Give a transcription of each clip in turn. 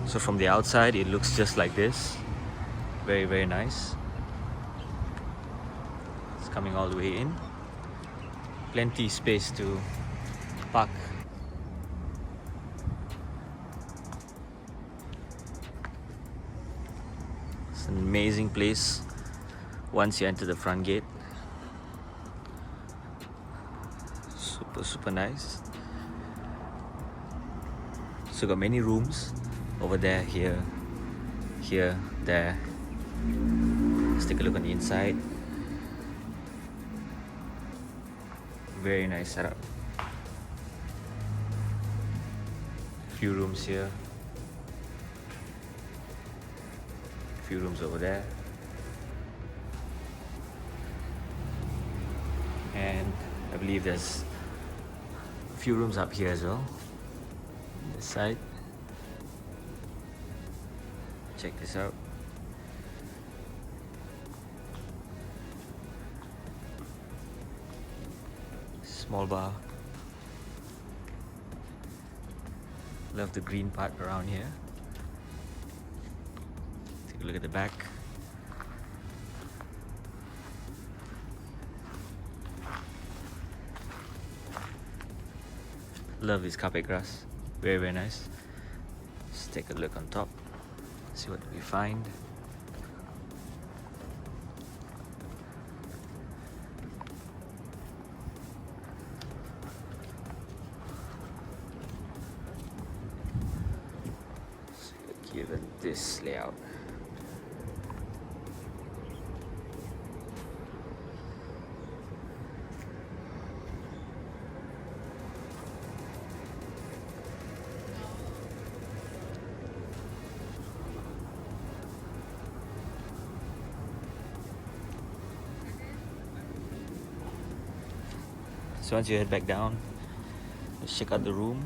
So from the outside it looks just like this. Very, very nice. It's coming all the way in. Plenty space to park. It's an amazing place once you enter the front gate. Super nice. So got many rooms over there, here, there. Let's take a look on the inside. Very nice setup. Few rooms here. Few rooms over there. And I believe there's a few rooms up here as well. This side. Check this out. Small bar. Love the green part around here. Take a look at the back. Love this carpet grass. Very, very nice. Let's take a look on top. See what we find. So given this layout. So once you head back down, let's check out the room.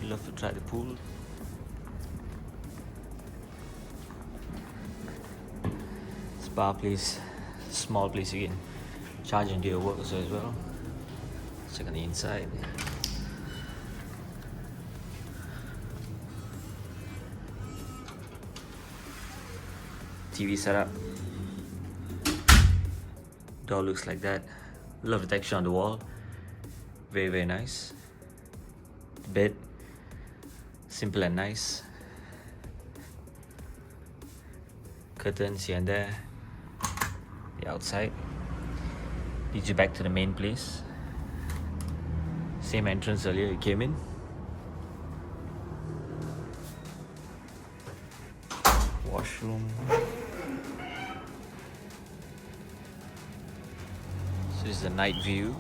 Love to try the pool. Spa place, small place you can charge into your work also as well. Let's check on the inside. TV setup. Door looks like that. Love the texture on the wall. Very, very nice. Bed. Simple and nice. Curtains here and there. The outside. Leads you back to the main place. Same entrance earlier you came in. Washroom. So this is the night view.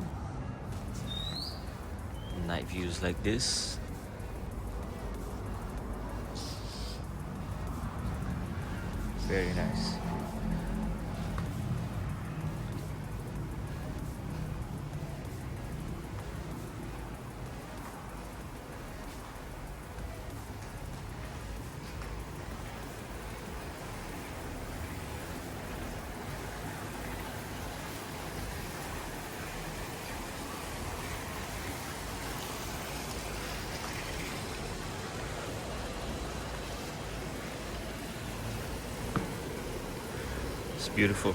Night views like this. Very nice. It's beautiful.